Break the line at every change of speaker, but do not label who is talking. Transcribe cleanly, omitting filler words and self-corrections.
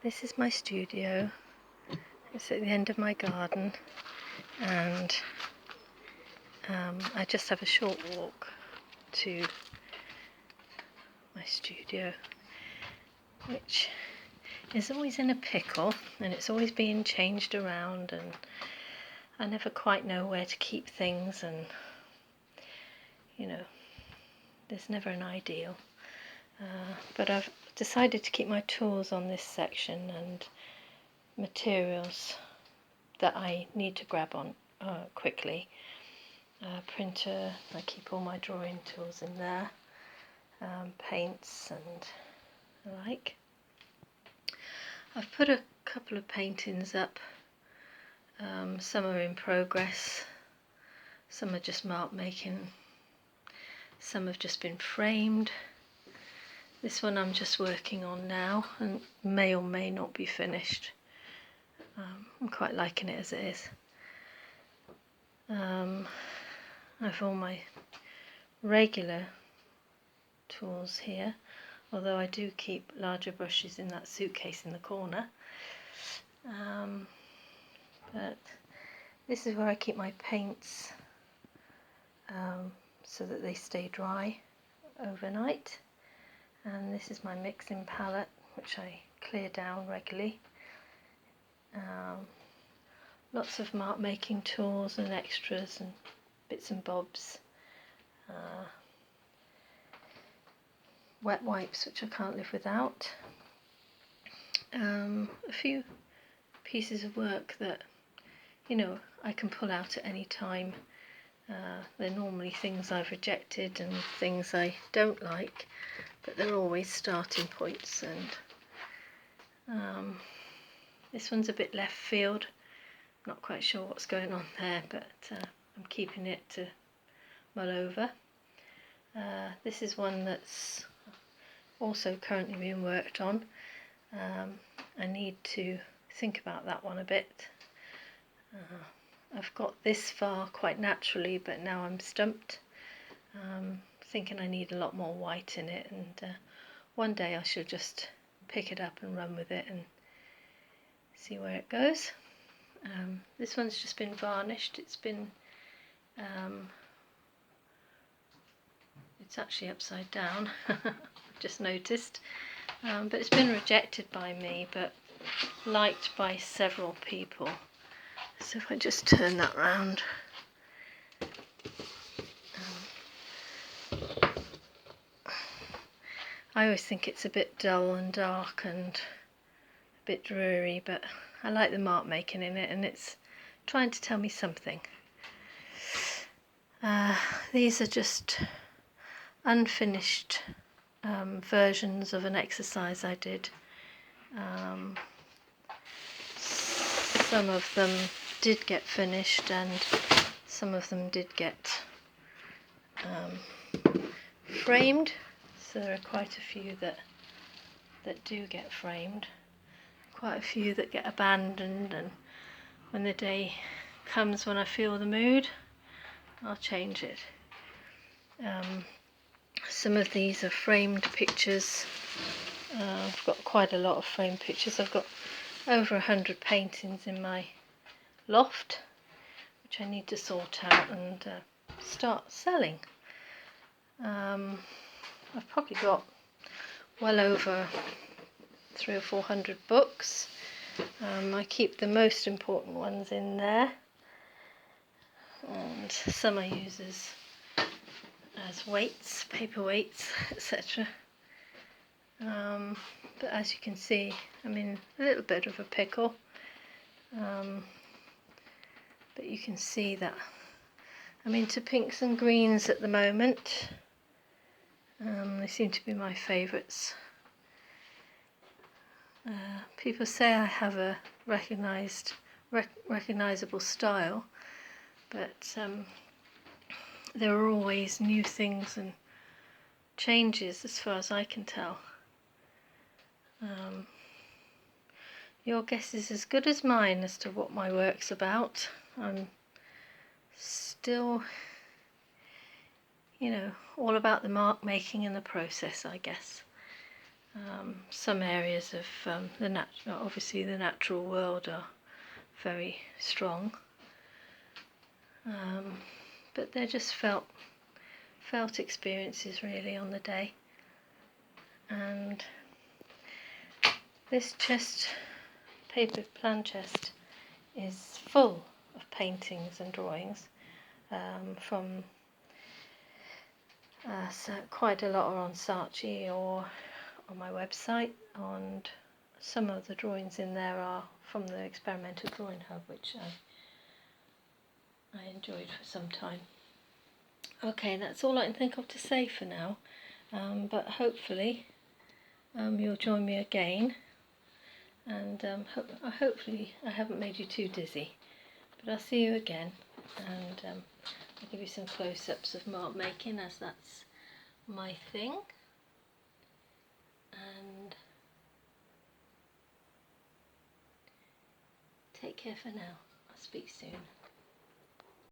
This is my studio. It's at the end of my garden, and I just have a short walk to my studio, which is always in a pickle, and it's always being changed around, and I never quite know where to keep things, and there's never an ideal. But I've decided to keep my tools on this section and materials that I need to grab on quickly. Printer, I keep all my drawing tools in there, paints and the like. I've put a couple of paintings up, some are in progress, some are just mark making, some have just been framed. This one I'm just working on now and may or may not be finished. I'm quite liking it as it is. I've all my regular tools here, although I do keep larger brushes in that suitcase in the corner. But this is where I keep my paints so that they stay dry overnight. And this is my mixing palette, which I clear down regularly. Lots of mark making tools and extras and bits and bobs. Wet wipes, which I can't live without. A few pieces of work that I can pull out at any time. They're normally things I've rejected and things I don't like, but they're always starting points. And this one's a bit left field. Not quite sure what's going on there, but I'm keeping it to mull over. This is one that's also currently being worked on. I need to think about that one a bit. I've got this far quite naturally, but now I'm stumped, thinking I need a lot more white in it, and one day I shall just pick it up and run with it and see where it goes. This one's just been varnished. It's been it's actually upside down. I've just noticed, but it's been rejected by me but liked by several people. So if I just turn that round, I always think it's a bit dull and dark and a bit dreary, but I like the mark making in it, and it's trying to tell me something. These are just unfinished versions of an exercise I did. Some of them did get finished and some of them did get framed, so there are quite a few that do get framed, quite a few that get abandoned, and when the day comes when I feel the mood, I'll change it. Some of these are framed pictures. I've got quite a lot of framed pictures. I've got over 100 paintings in my loft, which I need to sort out and start selling. I've probably got well over 300 or 400 books. I keep the most important ones in there, and some I use as weights, paper weights, etc. But as you can see, I'm in a little bit of a pickle, but you can see that I'm into pinks and greens at the moment. They seem to be my favourites. People say I have a recognisable style, but there are always new things and changes as far as I can tell. Your guess is as good as mine as to what my work's about. I'm still, all about the mark making and the process, I guess. Some areas of obviously the natural world are very strong, but they're just felt experiences really on the day. And this paper plan chest is full of paintings and drawings from so quite a lot are on Saatchi or on my website, and some of the drawings in there are from the Experimental Drawing Hub, which I enjoyed for some time. Okay, that's all I can think of to say for now, but hopefully you'll join me again, and hopefully I haven't made you too dizzy, but I'll see you again, and I'll give you some close-ups of mark making, as that's my thing. And take care for now. I'll speak soon.